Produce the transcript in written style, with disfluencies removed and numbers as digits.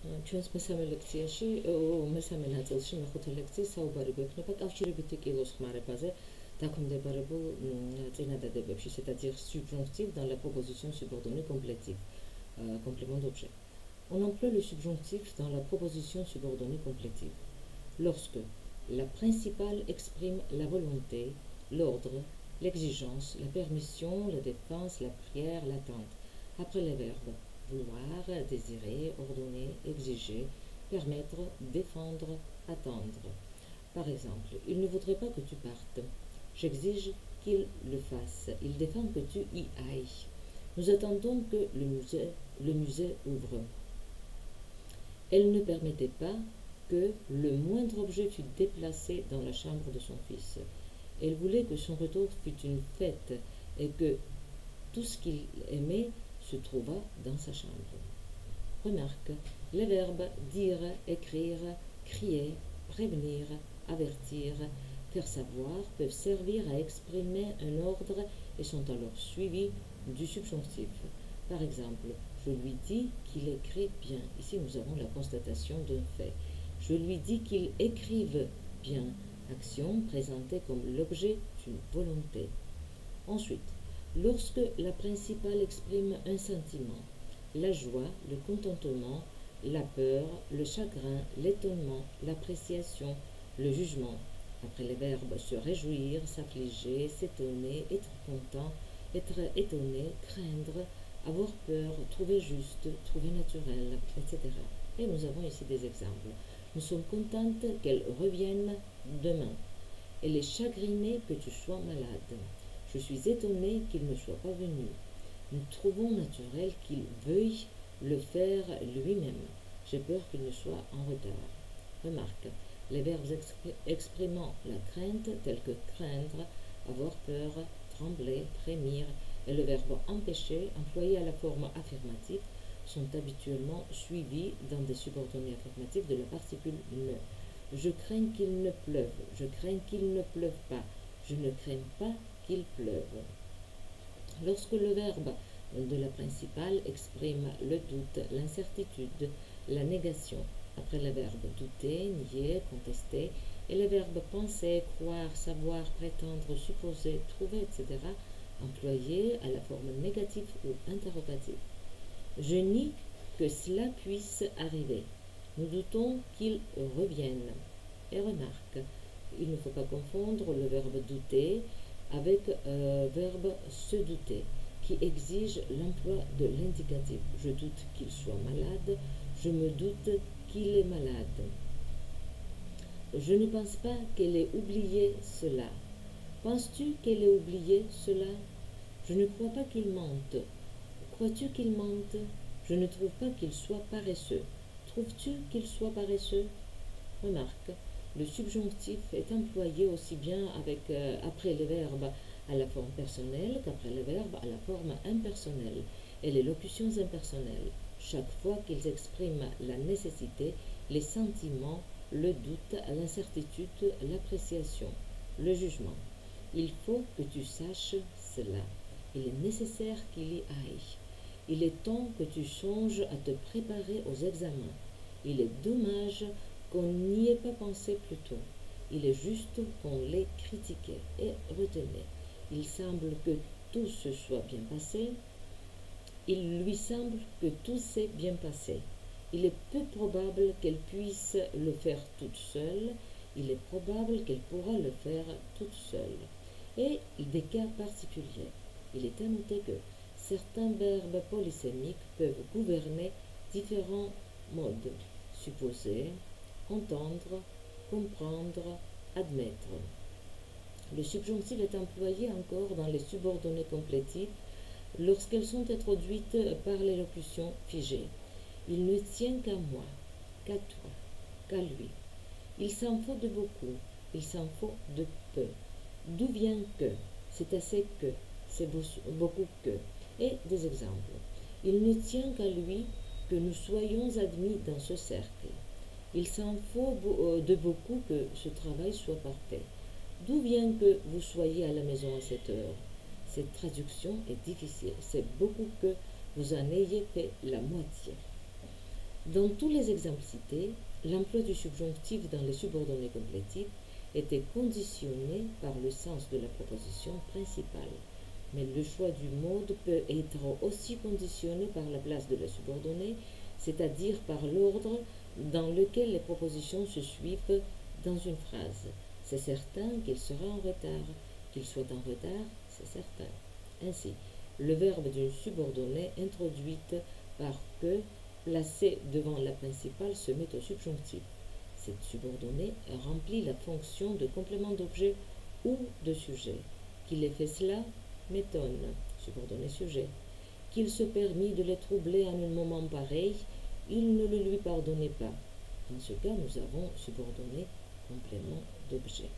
ჩვენს მესამე ლექციაში, მესამე ნაწილში, მეხუთე ლექციის საუბარი გვექნება კავშირებითი კილოს ხმარებაზე დაქვემდებარებულ წინადადებებში, c'est-à-dire subjonctif dans la proposition subordonnée complétive, complément d'objet. On emploie le subjonctif dans la proposition subordonnée complétive lorsque la principale exprime la volonté, l'ordre, l'exigence, la permission, la défense, la prière, l'attente. Après les verbes vouloir, désirer, ordonner, exiger, permettre, défendre, attendre. Par exemple, il ne voudrait pas que tu partes. J'exige qu'il le fasse. Il défend que tu y ailles. Nous attendons que le musée ouvre. Elle ne permettait pas que le moindre objet fût déplacé dans la chambre de son fils. Elle voulait que son retour fût une fête et que tout ce qu'il aimait se trouva dans sa chambre. Remarque, les verbes dire, écrire, crier, prévenir, avertir, faire savoir peuvent servir à exprimer un ordre et sont alors suivis du subjonctif. Par exemple, je lui dis qu'il écrit bien. Ici, nous avons la constatation d'un fait. Je lui dis qu'il écrive bien. Action présentée comme l'objet d'une volonté. Ensuite, lorsque la principale exprime un sentiment, la joie, le contentement, la peur, le chagrin, l'étonnement, l'appréciation, le jugement. Après les verbes se réjouir, s'affliger, s'étonner, être content, être étonné, craindre, avoir peur, trouver juste, trouver naturel, etc. Et nous avons ici des exemples. Nous sommes contentes qu'elle revienne demain. Elle est chagrinée que tu sois malade. Je suis étonnée qu'il ne soit pas venu. Nous trouvons naturel qu'il veuille le faire lui-même. J'ai peur qu'il ne soit en retard. Remarque, les verbes exprimant la crainte, tels que craindre, avoir peur, trembler, frémir, et le verbe empêcher, employé à la forme affirmative, sont habituellement suivis dans des subordonnés affirmatifs de la particule ne. Je crains qu'il ne pleuve. Je crains qu'il ne pleuve pas. Je ne crains pas qu'il pleuve. Lorsque le verbe de la principale exprime le doute, l'incertitude, la négation, après le verbe douter, nier, contester, et les verbes penser, croire, savoir, prétendre, supposer, trouver, etc., employés à la forme négative ou interrogative. Je nie que cela puisse arriver. Nous doutons qu'il revienne. Et remarque, il ne faut pas confondre le verbe douter avec verbe se douter, qui exige l'emploi de l'indicatif. Je doute qu'il soit malade, je me doute qu'il est malade. Je ne pense pas qu'elle ait oublié cela. Penses-tu qu'elle ait oublié cela? Je ne crois pas qu'il mente. Crois-tu qu'il mente? Je ne trouve pas qu'il soit paresseux. Trouves-tu qu'il soit paresseux? Remarque, le subjonctif est employé aussi bien après les verbes à la forme personnelle qu'après les verbes à la forme impersonnelle et les locutions impersonnelles, chaque fois qu'ils expriment la nécessité, les sentiments, le doute, l'incertitude, l'appréciation, le jugement. Il faut que tu saches cela. Il est nécessaire qu'il y aille. Il est temps que tu songes à te préparer aux examens. Il est dommage qu'on n'y ait pas pensé plus tôt. Il est juste qu'on l'ait critiqué et retenu. Il semble que tout se soit bien passé. Il lui semble que tout s'est bien passé. Il est peu probable qu'elle puisse le faire toute seule. Il est probable qu'elle pourra le faire toute seule. Et des cas particuliers. Il est à noter que certains verbes polysémiques peuvent gouverner différents modes. Supposer, entendre, comprendre, admettre. Le subjonctif est employé encore dans les subordonnées complétives lorsqu'elles sont introduites par l'élocution figée. Il ne tient qu'à moi, qu'à toi, qu'à lui. Il s'en faut de beaucoup, il s'en faut de peu. D'où vient que? C'est assez que, c'est beaucoup que. Et des exemples. Il ne tient qu'à lui que nous soyons admis dans ce cercle. Il s'en faut de beaucoup que ce travail soit parfait. D'où vient que vous soyez à la maison à cette heure? Cette traduction est difficile. C'est beaucoup que vous en ayez fait la moitié. Dans tous les exemples cités, l'emploi du subjonctif dans les subordonnés complétifs était conditionné par le sens de la proposition principale. Mais le choix du mode peut être aussi conditionné par la place de la subordonnée, c'est-à-dire par l'ordre dans lequel les propositions se suivent dans une phrase. C'est certain qu'il sera en retard. Qu'il soit en retard, c'est certain. Ainsi, le verbe d'une subordonnée introduite par que, placé devant la principale, se met au subjonctif. Cette subordonnée remplit la fonction de complément d'objet ou de sujet. Qu'il ait fait cela m'étonne, subordonné sujet. Qu'il se permit de les troubler en un moment pareil, il ne le lui pardonnait pas. Dans ce cas, nous avons subordonné complément d'objet.